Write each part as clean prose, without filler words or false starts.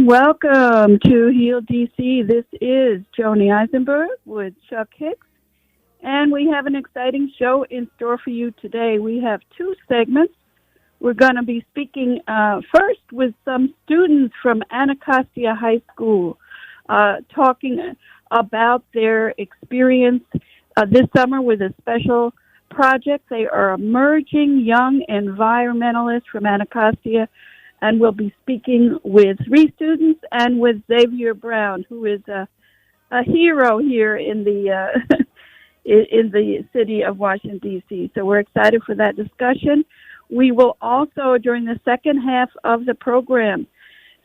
welcome to Heal DC. This is Joni Eisenberg with Chuck Hicks, and we have an exciting show in store for you today. We have two segments. We're going to be speaking first with some students from Anacostia High School, talking about their experience this summer with a special project. They are emerging young environmentalists from Anacostia, and we'll be speaking with three students and with Xavier Brown, who is a hero here in the in the city of Washington, D.C. So we're excited for that discussion. We will also, during the second half of the program,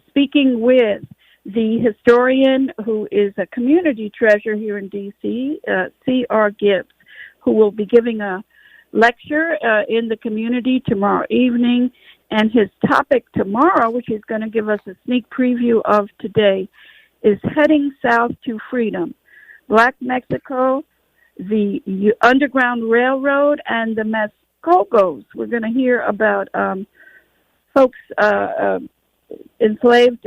speaking with the historian who is a community treasure here in D.C., C.R. Gibbs, who will be giving a lecture in the community tomorrow evening. And his topic tomorrow, which he's going to give us a sneak preview of today, is Heading South to Freedom, Black Mexico, the Underground Railroad, and the Mascogos. We're going to hear about folks, enslaved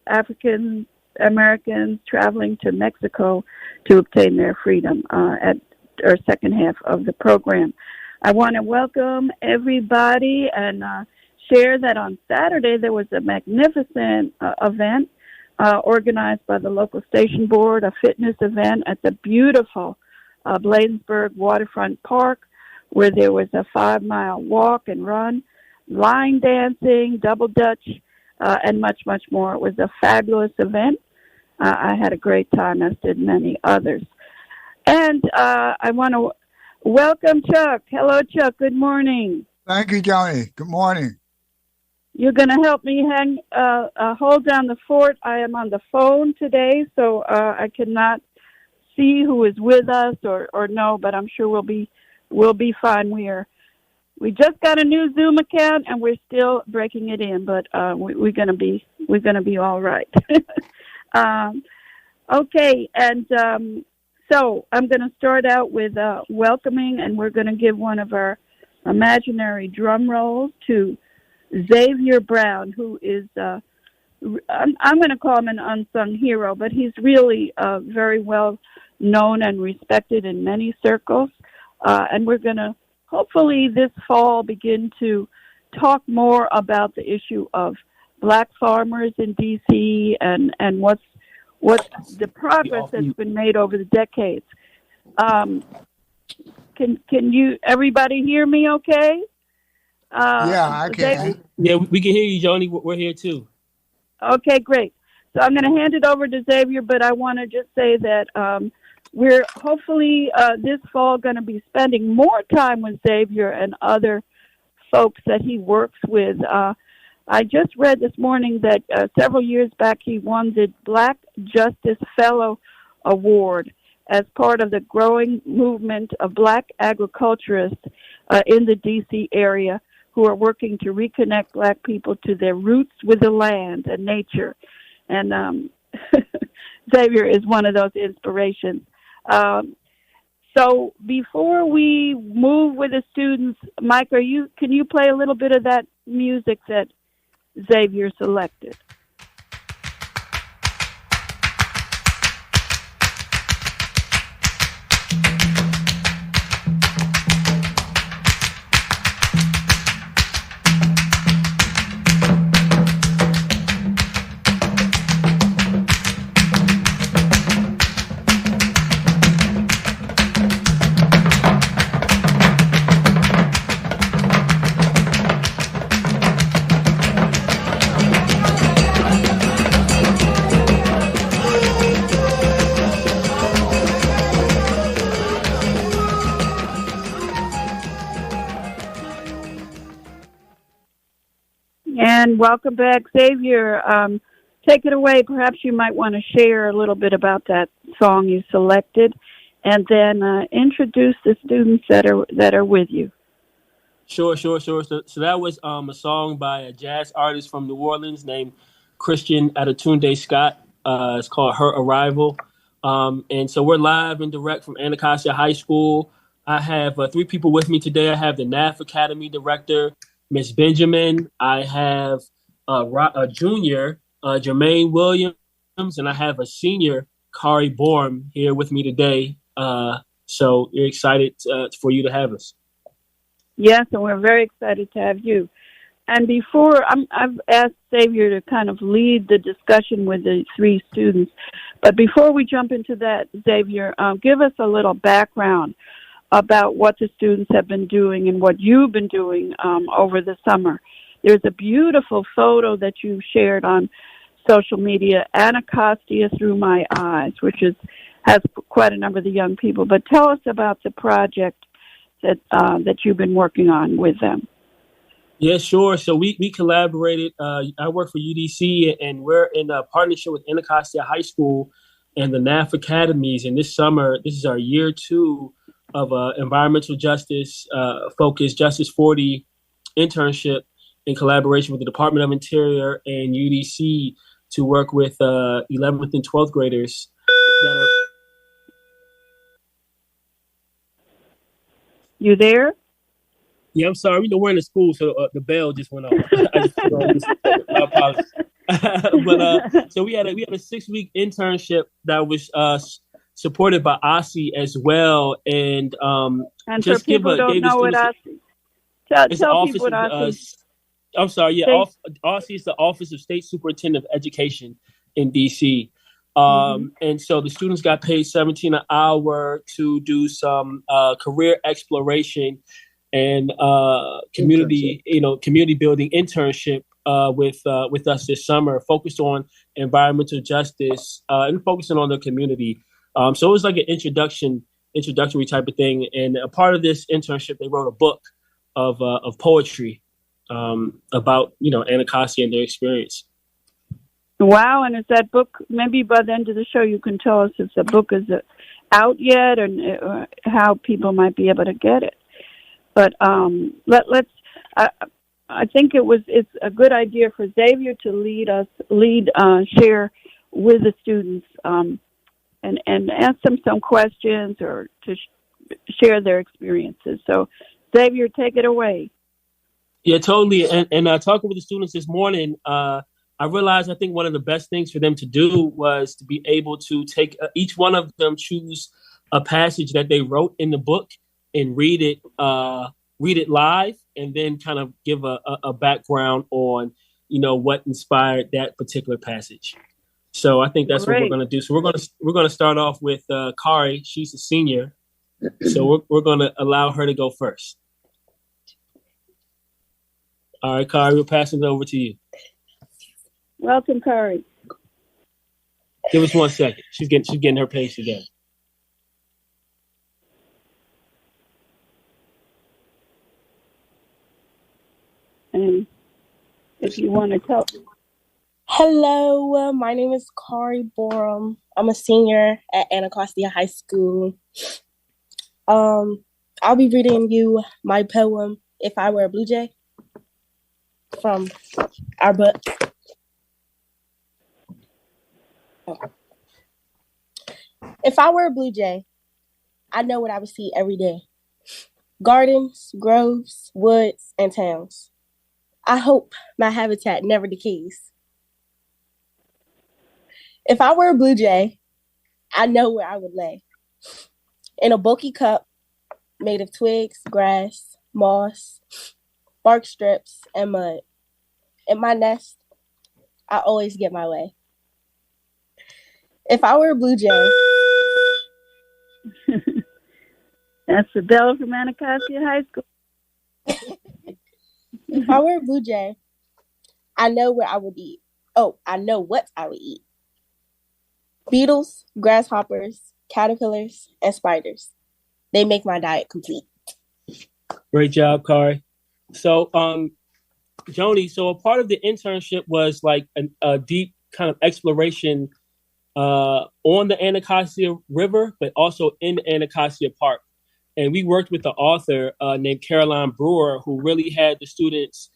African Americans traveling to Mexico to obtain their freedom at our second half of the program. I want to welcome everybody and share that on Saturday there was a magnificent event organized by the local station board, a fitness event at the beautiful Bladensburg Waterfront Park, where there was a 5-mile walk and run, line dancing, double dutch, and much, much more. It was a fabulous event. I had a great time, as did many others. And I want to welcome Chuck. Hello, Chuck. Good morning. Thank you, Joni. Good morning. You're going to help me hold down the fort. I am on the phone today, so I cannot see who is with us or know, but I'm sure we'll be fine. We just got a new Zoom account and we're still breaking it in, but we're gonna be all right. Okay, and so I'm gonna start out with welcoming, and we're gonna give one of our imaginary drum rolls to Xavier Brown, who is I'm going to call him an unsung hero, but he's really very well known and respected in many circles. And we're going to hopefully this fall begin to talk more about the issue of black farmers in D.C. and what's the progress that's been made over the decades. Can you everybody hear me okay? Yeah, I can. Yeah, we can hear you, Joni. We're here too. Okay, great. So I'm going to hand it over to Xavier, but I want to just say that we're hopefully this fall going to be spending more time with Xavier and other folks that he works with. I just read this morning that several years back he won the Black Justice Fellow Award as part of the growing movement of black agriculturists in the D.C. area who are working to reconnect black people to their roots with the land and nature. And Xavier is one of those inspirations. So before we move with the students, Mike, can you play a little bit of that music that Xavier selected? And welcome back, Xavier. Take it away. Perhaps you might want to share a little bit about that song you selected, and then introduce the students that are with you. Sure. So that was a song by a jazz artist from New Orleans named Christian Adetunde Scott. It's called Her Arrival. And so we're live and direct from Anacostia High School. I have three people with me today. I have the NAF Academy Director, Miss Benjamin. I have a junior Jermaine Williams, and I have a senior, Kari Borm, here with me today. So we're excited for you to have us. Yes, and we're very excited to have you. And before, I've asked Xavier to kind of lead the discussion with the three students. But before we jump into that, Xavier, give us a little background about what the students have been doing and what you've been doing over the summer. There's a beautiful photo that you shared on social media, ANACOSTIA Through My Eyes, which has quite a number of the young people. But tell us about the project that you've been working on with them. Yeah, sure. So we collaborated. I work for UDC, and we're in a partnership with Anacostia High School and the NAF Academies. And this summer, this is our year 2 of environmental justice focused Justice 40 internship in collaboration with the Department of Interior and UDC to work with 11th and 12th graders that are. You there? Yeah, I'm sorry. We're in the school, so the bell just went off. I apologize. But so we had a 6-week internship that was supported by OSSI as well, and just for people who don't know what OSSI, tell people what OSSI. I'm sorry. Yeah, OSSI is the Office of State Superintendent of Education in DC. And so the students got paid $17 an hour to do some career exploration and community building internship with us this summer, focused on environmental justice and focusing on the community. So it was like an introductory type of thing. And a part of this internship, they wrote a book of poetry about Anacostia and their experience. Wow! And is that book, maybe by the end of the show, you can tell us if the book is out yet and how people might be able to get it. But let's. I think it's a good idea for Xavier to share with the students and ask them some questions or to share their experiences. So, Xavier, take it away. Yeah, totally. And talking with the students this morning, I realized I think one of the best things for them to do was to be able to take each one of them choose a passage that they wrote in the book and read it live, and then kind of give a background on, what inspired that particular passage. So I think that's what we're going to do. So we're going to start off with Kari. She's a senior, so we're going to allow her to go first. All right, Kari, we're passing it over to you. Welcome, Kari. Give us 1 second. She's getting her page together. And if you want to tell. Hello, my name is Kari Borm. I'm a senior at Anacostia High School. I'll be reading you my poem, If I Were a Blue Jay, from our book. If I were a blue jay, I know what I would see every day. Gardens, groves, woods, and towns. I hope my habitat never decays. If I were a blue jay, I know where I would lay. In a bulky cup made of twigs, grass, moss, bark strips, and mud. In my nest, I always get my way. If I were a blue jay. That's the bell from Anacostia High School. If I were a blue jay, I know where I would eat. Oh, I know what I would eat. Beetles, grasshoppers, caterpillars, and spiders. They make my diet complete. Great job, Kari. So, Joni, so a part of the internship was like a deep kind of exploration on the Anacostia River, but also in Anacostia Park. And we worked with the author named Caroline Brewer, who really had the students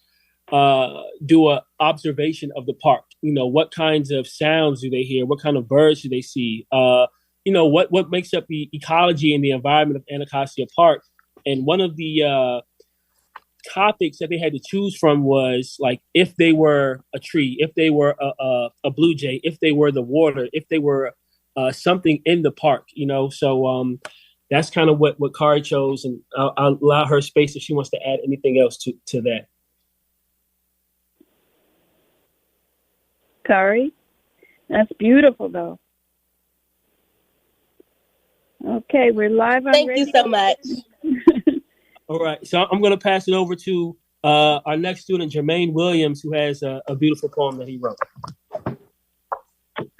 do an observation of the park. What kinds of sounds do they hear? What kind of birds do they see? What makes up the ecology and the environment of Anacostia Park? And one of the topics that they had to choose from was like if they were a tree, if they were a blue jay, if they were the water, if they were something in the park, you know. So that's kind of what Kari chose, and I'll allow her space if she wants to add anything else to that. Kari, that's beautiful, though. Okay, we're live on Thank radio. you so much. All right, so I'm going to pass it over to our next student, Jermaine Williams, who has a beautiful poem that he wrote.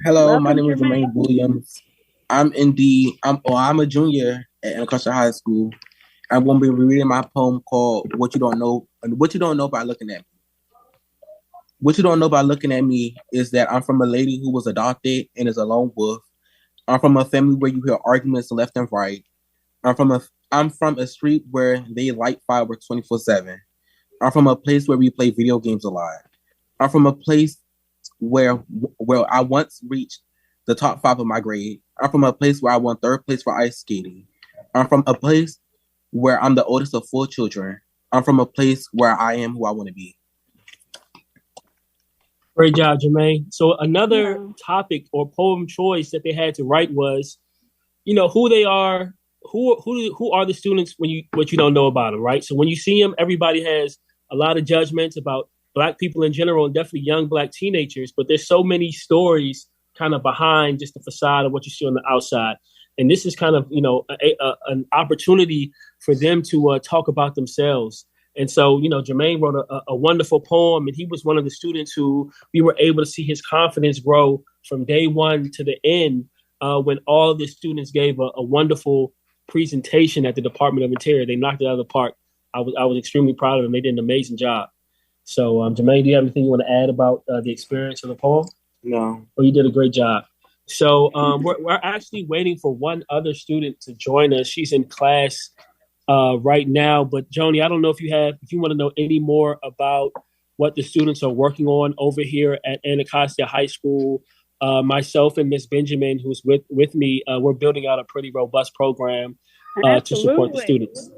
Hello, Welcome, my name is Jermaine Williams. I'm a junior at ANACOSTIA High School. I'm going to be reading my poem called "What You Don't Know." What you don't know by looking at me. What you don't know by looking at me is that I'm from a lady who was adopted and is a lone wolf. I'm from a family where you hear arguments left and right. I'm from a street where they light fireworks 24/7. I'm from a place where we play video games a lot. I'm from a place where I once reached the top 5 of my grade. I'm from a place where I won 3rd place for ice skating. I'm from a place where I'm the oldest of 4 children. I'm from a place where I am who I want to be. Great job, Jermaine. So another topic or poem choice that they had to write was, you know, who they are, who are the students what you don't know about them, right? So when you see them, everybody has a lot of judgments about Black people in general and definitely young Black teenagers, but there's so many stories kind of behind just the facade of what you see on the outside. And this is kind of, you know, an opportunity for them to talk about themselves. And so, you know, Jermaine wrote a wonderful poem, and he was one of the students who we were able to see his confidence grow from day one to the end when all of the students gave a wonderful presentation at the Department of Interior. They knocked it out of the park. I was extremely proud of them. They did an amazing job. So, Jermaine, do you have anything you want to add about the experience of the poem? No. Well, you did a great job. So we're actually waiting for one other student to join us. She's in class right now. But Joni, I don't know if you want to know any more about what the students are working on over here at Anacostia High School. Myself and Miss Benjamin, who's with me, we're building out a pretty robust program to support the students.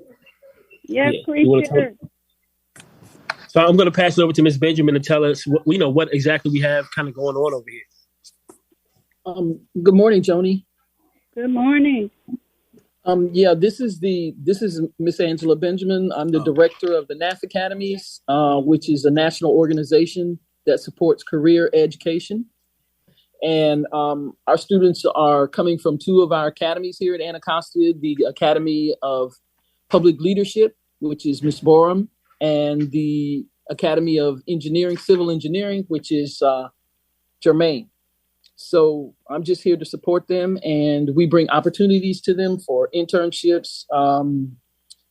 Yeah, appreciate it. So I'm going to pass it over to Miss Benjamin to tell us what exactly we have kind of going on over here. Good morning, Joni. Good morning. This is Miss Angela Benjamin. I'm the director of the NAF Academies, which is a national organization that supports career education. And our students are coming from 2 of our academies here at Anacostia, the Academy of Public Leadership, which is Miss Borum, and the Academy of Engineering, Civil Engineering, which is Jermaine. So I'm just here to support them, and we bring opportunities to them for internships,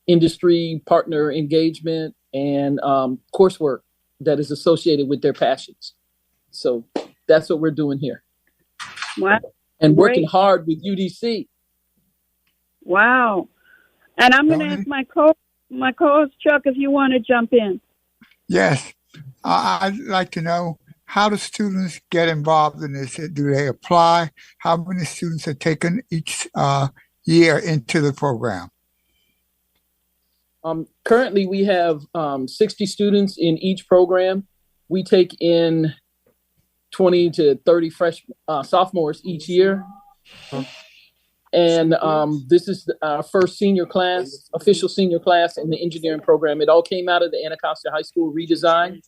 industry partner engagement, and coursework that is associated with their passions. So that's what we're doing here. Wow. And working hard with UDC. Wow. And I'm going to ask my co-host Chuck if you want to jump in. Yes. I'd like to know, how do students get involved in this? Do they apply? How many students are taken each year into the program? Currently, we have 60 students in each program. We take in 20 to 30 sophomores each year. And this is our first official senior class in the engineering program. It all came out of the Anacostia High School redesign.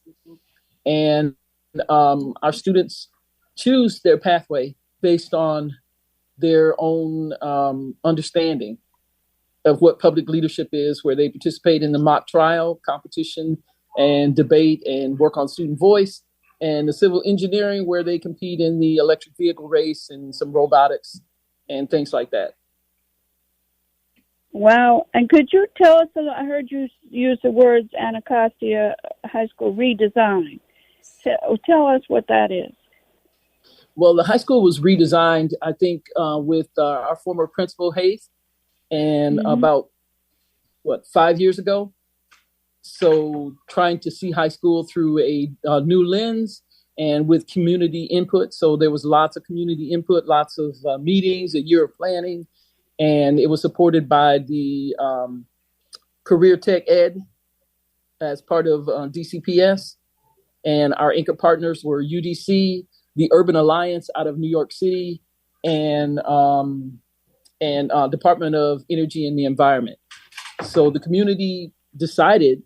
And our students choose their pathway based on their own understanding of what public leadership is, where they participate in the mock trial competition and debate and work on student voice, and the civil engineering, where they compete in the electric vehicle race and some robotics and things like that. Wow. And could you tell us, I heard you use the words Anacostia High School redesign. Tell us what that is. Well, the high school was redesigned, I think, with our former principal, Hayes, and about, 5 years ago? So trying to see high school through a new lens and with community input. So there was lots of community input, lots of meetings, a year of planning, and it was supported by the Career Tech Ed as part of DCPS, and our anchor partners were UDC, the Urban Alliance out of New York City, and Department of Energy and the Environment. So the community decided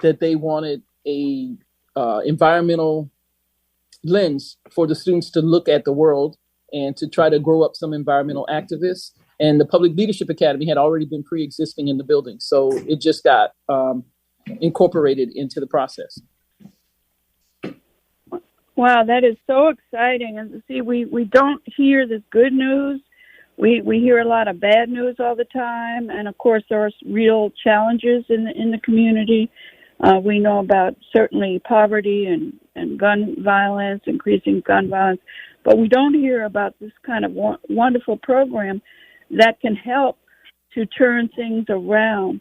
that they wanted a environmental lens for the students to look at the world and to try to grow up some environmental activists. And the Public Leadership Academy had already been pre-existing in the building. So it just got incorporated into the process. Wow, that is so exciting. And see, we don't hear this good news. We hear a lot of bad news all the time. And of course, there are real challenges in the community. We know about certainly poverty and gun violence, increasing gun violence, but we don't hear about this kind of wonderful program that can help to turn things around.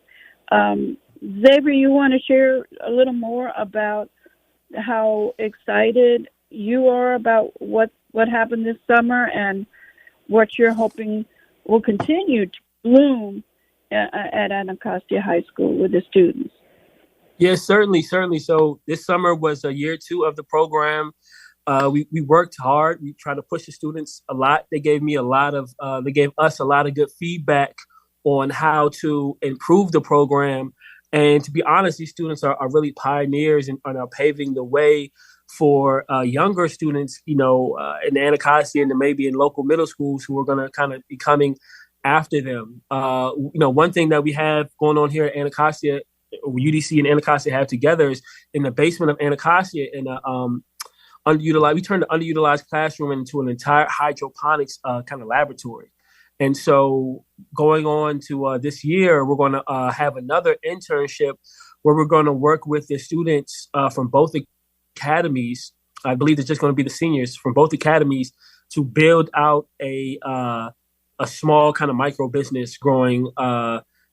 Xavier, you want to share a little more about how excited you are about what happened this summer and what you're hoping will continue to bloom at Anacostia High School with the students? Yes, certainly. So this summer was year 2 of the program. We worked hard. We tried to push the students a lot. They gave us a lot of good feedback on how to improve the program. And to be honest, these students are really pioneers and are paving the way for younger students, in Anacostia and maybe in local middle schools who are going to kind of be coming after them. One thing that we have going on here at Anacostia, UDC and Anacostia have together, is in the basement of Anacostia in we turned the underutilized classroom into an entire hydroponics kind of laboratory. And so going on to this year, we're going to have another internship where we're going to work with the students from both academies. I believe it's just going to be the seniors from both academies to build out a small kind of micro business growing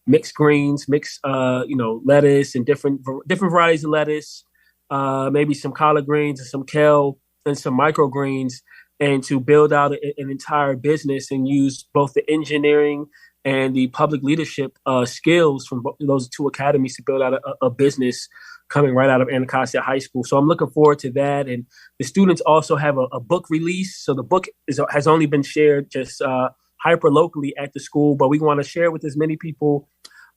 mixed greens, lettuce and different varieties of lettuce, maybe some collard greens and some kale and some microgreens, and to build out an entire business and use both the engineering and the public leadership skills from those 2 academies to build out a business coming right out of Anacostia High School. So I'm looking forward to that. And the students also have a book release. So the book has only been shared just hyper locally at the school, but we want to share with as many people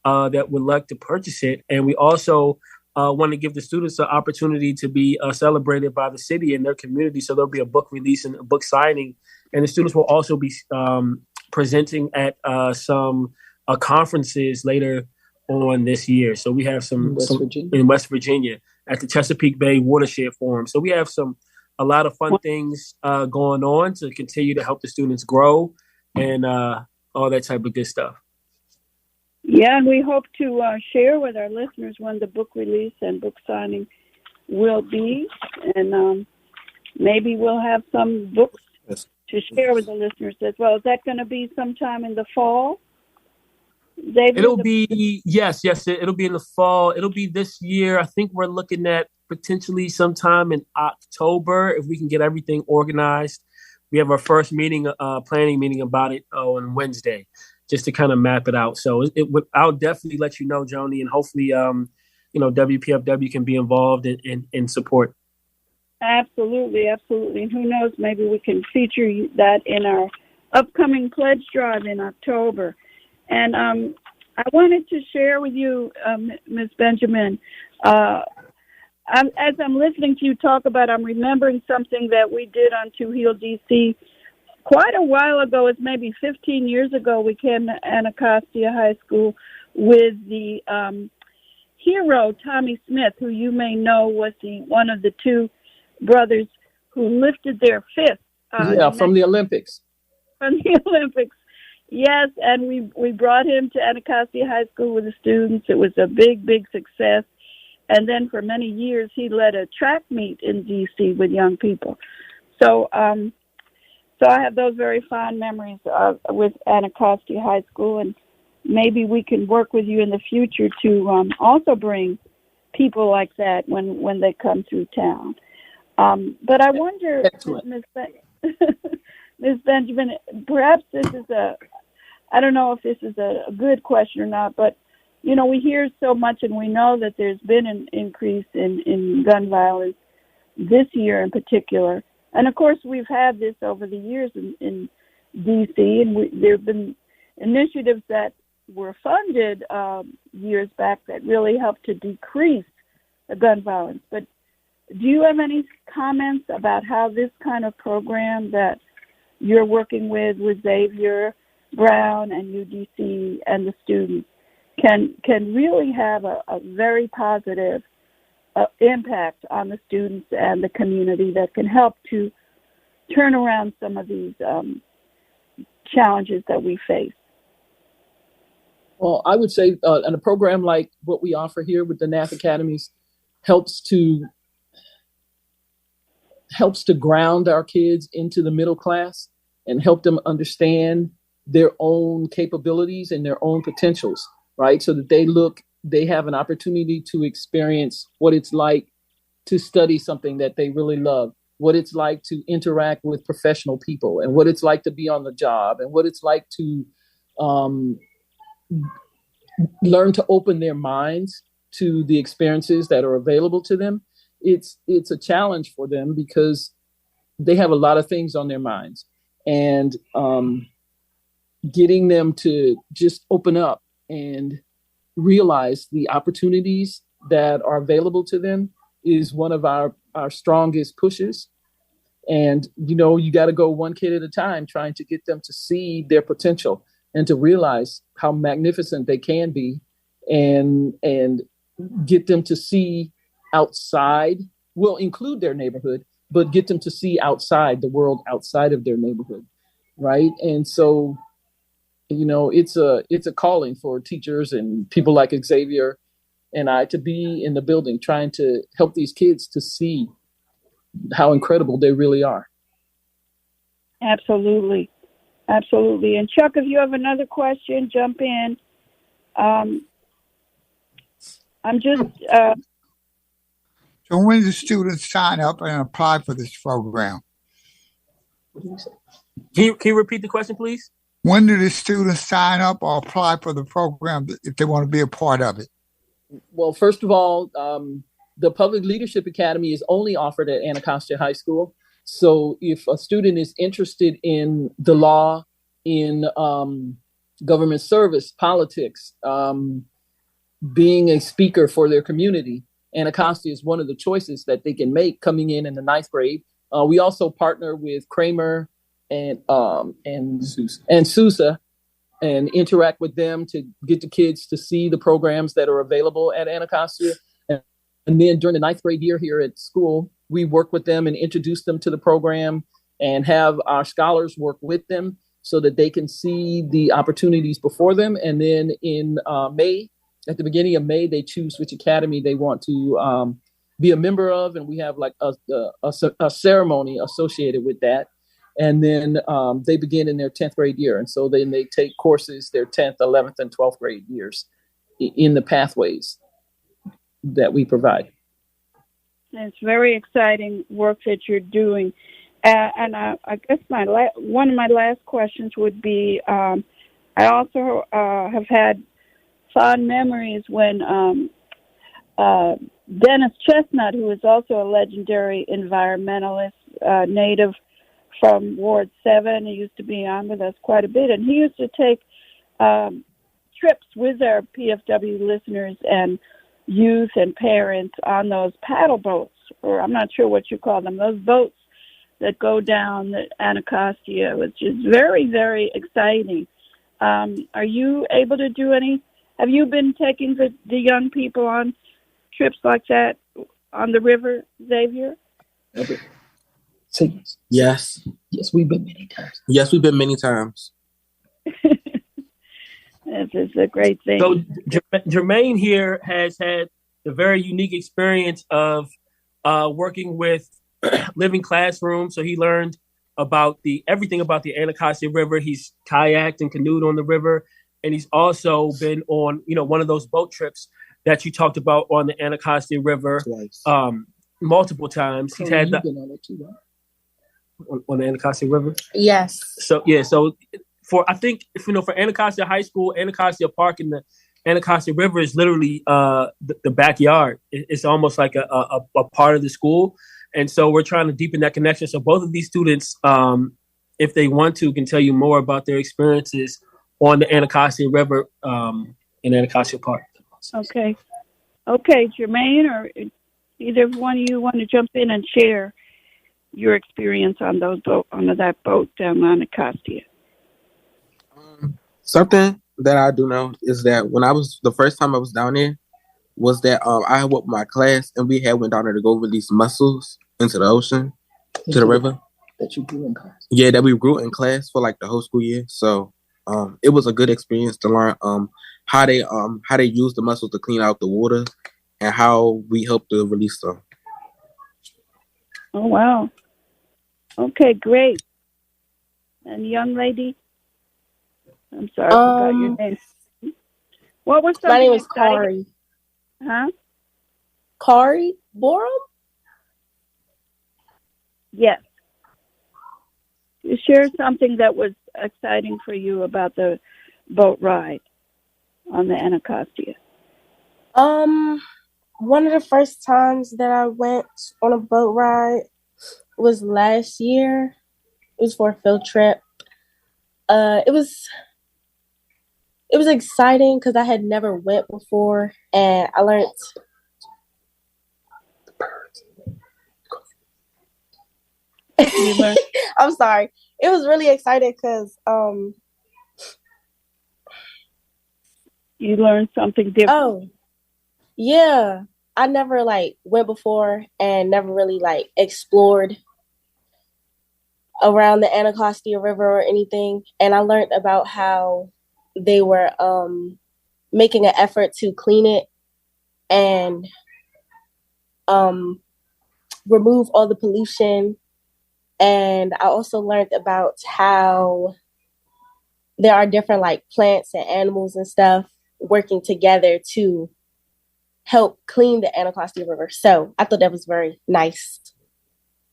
that would like to purchase it. And we also want to give the students the opportunity to be celebrated by the city and their community. So there'll be a book release and a book signing. And the students will also be presenting at some conferences later on this year. So we have some in West Virginia at the Chesapeake Bay Watershed Forum. So we have a lot of fun things going on to continue to help the students grow and all that type of good stuff. Yeah, and we hope to share with our listeners when the book release and book signing will be. And maybe we'll have some books to share with the listeners as well. Is that going to be sometime in the fall? David, it'll be, yes, it'll be in the fall. It'll be this year. I think we're looking at potentially sometime in October if we can get everything organized. We have our first planning meeting about it on Wednesday, just to kind of map it out. So I'll definitely let you know, Joni, and hopefully, WPFW can be involved in support. Absolutely. And who knows, maybe we can feature that in our upcoming pledge drive in October. And I wanted to share with you, Ms. Benjamin, as I'm listening to you talk about, I'm remembering something that we did on Two Heel DC quite a while ago. It's maybe 15 years ago. We came to Anacostia High School with the hero, Tommy Smith, who you may know was one of the 2 brothers who lifted their fist. From the Olympics. From the Olympics. Yes, and we brought him to Anacostia High School with the students. It was a big, big success. And then for many years, he led a track meet in D.C. with young people. So I have those very fond memories with Anacostia High School, and maybe we can work with you in the future to also bring people like that when they come through town. But I wonder, Ms. Benjamin, perhaps this is I don't know if this is a good question or not, but we hear so much, and we know that there's been an increase in gun violence this year in particular. And of course, we've had this over the years in D.C., and there have been initiatives that were funded years back that really helped to decrease the gun violence. But do you have any comments about how this kind of program that you're working with Xavier Brown and UDC and the students can really have a very positive impact on the students and the community that can help to turn around some of these challenges that we face? Well, I would say in a program like what we offer here with the NAF Academies helps to ground our kids into the middle class and help them understand their own capabilities and their own potentials, right? So that they have an opportunity to experience what it's like to study something that they really love, what it's like to interact with professional people, and what it's like to be on the job, and what it's like to learn to open their minds to the experiences that are available to them. It's a challenge for them because they have a lot of things on their minds, and getting them to just open up and realize the opportunities that are available to them is one of our strongest pushes. And, you got to go one kid at a time, trying to get them to see their potential and to realize how magnificent they can be, and get them to see outside, will include their neighborhood, but get them to see outside the world, outside of their neighborhood. Right. And so, it's a calling for teachers and people like Xavier and I to be in the building, trying to help these kids to see how incredible they really are. Absolutely. Absolutely. And Chuck, if you have another question, jump in. I'm just... So when do the students sign up and apply for this program? Can you repeat the question, please? When do the students sign up or apply for the program if they want to be a part of it? Well, first of all, the Public Leadership Academy is only offered at Anacostia High School. So if a student is interested in the law, in government service, politics, being a speaker for their community, Anacostia is one of the choices that they can make coming in the 9th grade. We also partner with Kramer and Sousa and interact with them to get the kids to see the programs that are available at Anacostia. And then during the 9th grade year here at school, we work with them and introduce them to the program and have our scholars work with them so that they can see the opportunities before them. And then in May, at the beginning of May, they choose which academy they want to be a member of. And we have like a ceremony associated with that. And then they begin in their 10th grade year. And so then they take courses their 10th, 11th, and 12th grade years in the pathways that we provide. It's very exciting work that you're doing. And I guess one of my last questions would be, I also have had fond memories when Dennis Chestnut, who is also a legendary environmentalist, native from Ward 7, he used to be on with us quite a bit, and he used to take trips with our PFW listeners and youth and parents on those paddle boats, or I'm not sure what you call them, those boats that go down the Anacostia, which is very, very exciting. Are you able to do any? Have you been taking the young people on trips like that on the river, Xavier? Yes. Yes, we've been many times. Yes, we've been many times. This is a great thing. So Jermaine here has had the very unique experience of working with Living Classroom. So he learned about everything about the Anacostia River. He's kayaked and canoed on the river. And he's also been on, one of those boat trips that you talked about on the Anacostia River multiple times. He's had been on it too, right? On the Anacostia River. Yes. So for Anacostia High School, Anacostia Park, and Anacostia River is literally the backyard. It's almost like a part of the school. And so we're trying to deepen that connection. So both of these students, if they want to, can tell you more about their experiences on the Anacostia River in Anacostia Park. Okay. Okay, Jermaine, or either one of you want to jump in and share your experience on that boat down on Anacostia? Something that I do know is that the first time I was down there was that I went with my class and we went down there to go release mussels into the ocean, to the river. That you grew in class. Yeah, that we grew in class for like the whole school year. So it was a good experience to learn how they use the mussels to clean out the water and how we help to release them. Oh, wow. Okay, great. And young lady? I'm sorry, I forgot your name. What was something? My name is exciting? Kari. Huh? Kari Borum? Yes. You share something that was exciting for you about the boat ride on the Anacostia. One of the first times that I went on a boat ride was last year. It was for a field trip. It was exciting because I had never went before, and I learned. I'm sorry. It was really exciting because you learned something different. Oh, yeah. I never went before and never really explored around the Anacostia River or anything. And I learned about how they were making an effort to clean it and remove all the pollution. And I also learned about how there are different plants and animals and stuff working together to help clean the Anacostia River. So I thought that was very nice.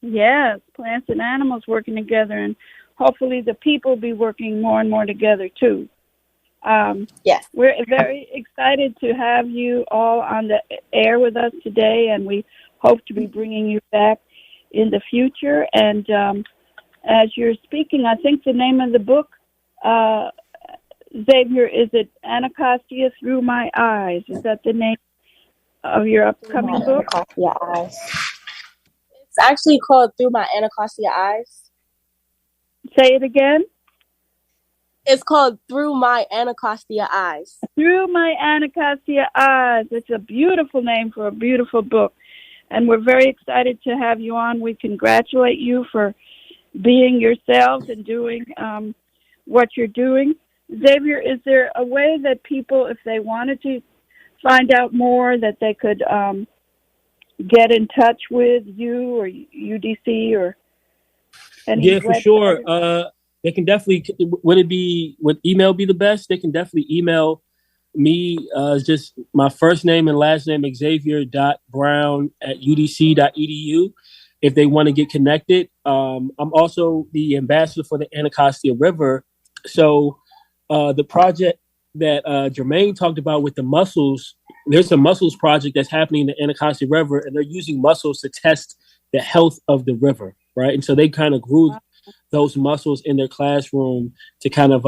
Yes, plants and animals working together, and hopefully the people be working more and more together too. Yes. We're very excited to have you all on the air with us today, and we hope to be bringing you back in the future. And as you're speaking, I think the name of the book, Xavier, is it Anacostia Through My Eyes? Is that the name of your upcoming book? Anacostia Eyes. It's actually called Through My Anacostia Eyes. Say it again. It's called Through My Anacostia Eyes. Through My Anacostia Eyes. It's a beautiful name for a beautiful book. And we're very excited to have you on. We congratulate you for being yourselves and doing what you're doing. Xavier, is there a way that people, if they wanted to find out more, that they could get in touch with you or UDC or any? Yeah, for sure. They can definitely. Would email be the best? They can definitely email me. Just my first name and last name, Xavier.Brown@udc.edu. If they want to get connected, I'm also the ambassador for the Anacostia River. So the project that Jermaine talked about with the mussels, there's a mussels project that's happening in the Anacostia River, and they're using mussels to test the health of the river, right? And so they kind of grew those mussels in their classroom to kind of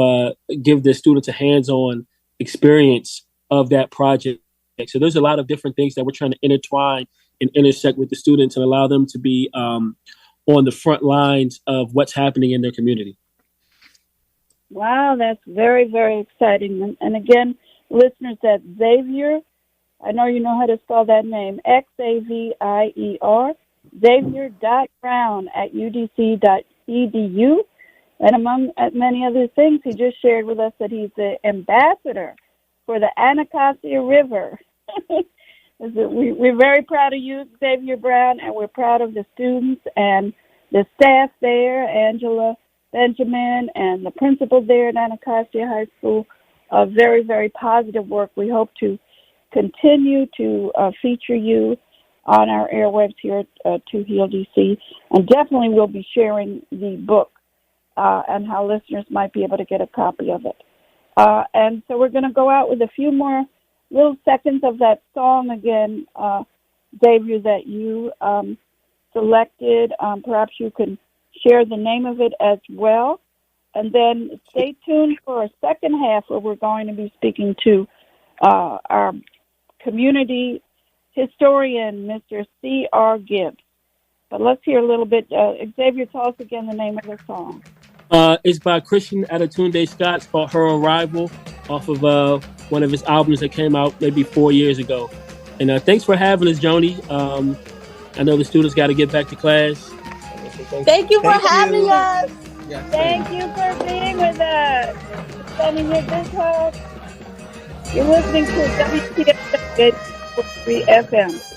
give the students a hands-on experience of that project. So there's a lot of different things that we're trying to intertwine and intersect with the students and allow them to be on the front lines of what's happening in their community. Wow, that's very, very exciting. And again, listeners, that's Xavier. I know you know how to spell that name, Xavier, Xavier.Brown@udc.edu. And among many other things, he just shared with us that he's the ambassador for the Anacostia River. We're very proud of you, Xavier Brown, and we're proud of the students and the staff there, Angela Benjamin, and the principal there at Anacostia High School. Very, very positive work. We hope to continue to feature you on our airwaves here at 2 Heal DC, and definitely we'll be sharing the book and how listeners might be able to get a copy of it. And so we're going to go out with a few more little seconds of that song again, Xavier, that you selected. Perhaps you can share the name of it as well. And then stay tuned for a second half where we're going to be speaking to our community historian, Mr. C.R. Gibbs. But let's hear a little bit. Xavier, tell us again the name of the song. It's by Christian Adetunde Scott. It's called Her Arrival, off of one of his albums that came out maybe 4 years ago. And thanks for having us, Joni. I know the students got to get back to class. Thank you for having us. Yes, Thank you for being with us. Spending your good talk. You're listening to WTF 3 FM.